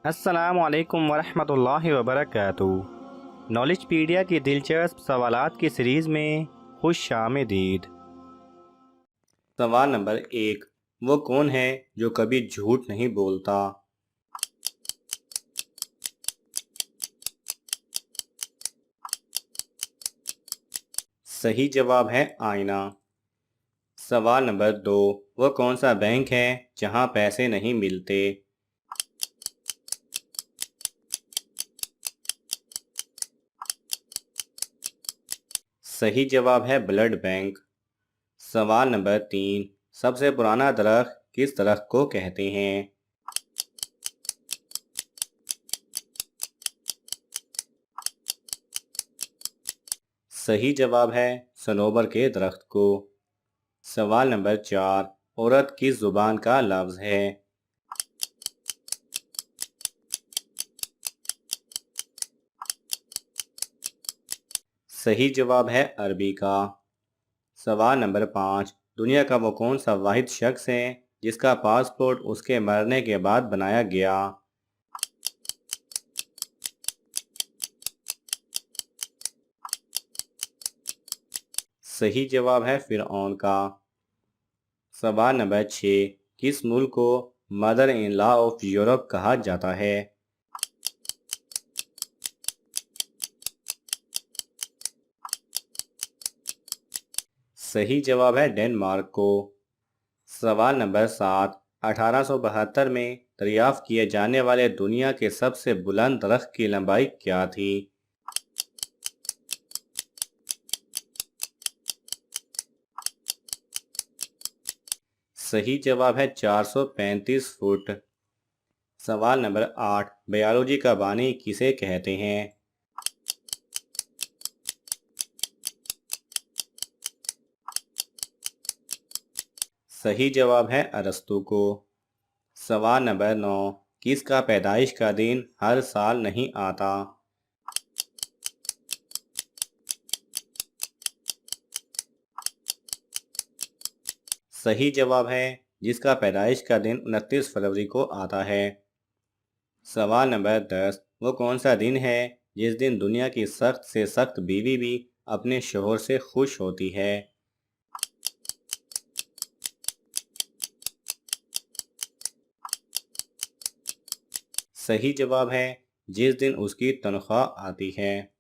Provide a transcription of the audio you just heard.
अस्सलाम वालेकुम वरहमतुल्लाहि वबरकातुहू। नॉलेजपीडिया की दिलचस्प सवालात की सीरीज़ में खुश आमदीद। सवाल नंबर 1। वो कौन है जो कभी झूठ नहीं बोलता? सही जवाब है आईना। सवाल नंबर 2। वो कौन सा बैंक है जहां पैसे नहीं मिलते? सही जवाब है ब्लड बैंक। सवाल नंबर 3। सबसे पुराना दरख्त किस दरख्त को कहते हैं? सही जवाब है सनोबर के दरख्त को। सवाल नंबर 4। औरत किस जुबान का लफ्ज है? सही जवाब है अरबी का। सवाल नंबर 5। दुनिया का वो कौन सा वाहिद शख्स है जिसका पासपोर्ट उसके मरने के बाद बनाया गया? सही जवाब है फिरऔन का। सवाल नंबर 6। किस मुल्क को mother in law of Europe कहा जाता है? सही जवाब है डेनमार्क को। सवाल नंबर 7। 1872 में दरियाफ्त किए जाने वाले दुनिया के सबसे बुलंद दरख्त की लंबाई क्या थी? सही जवाब है 435 फुट। सवाल नंबर 8। बायोलॉजी का बानी किसे कहते हैं? सही जवाब है अरस्तू को। सवाल नंबर 9। किसका पैदाइश का दिन हर साल नहीं आता? सही जवाब है जिसका पैदाइश का दिन 29 फरवरी को आता है। सवाल नंबर 10। वो कौन सा दिन है जिस दिन दुनिया की सख्त से सख्त बीवी भी अपने शोहर से खुश होती है? सही जवाब है जिस दिन उसकी तनख्वाह आती है।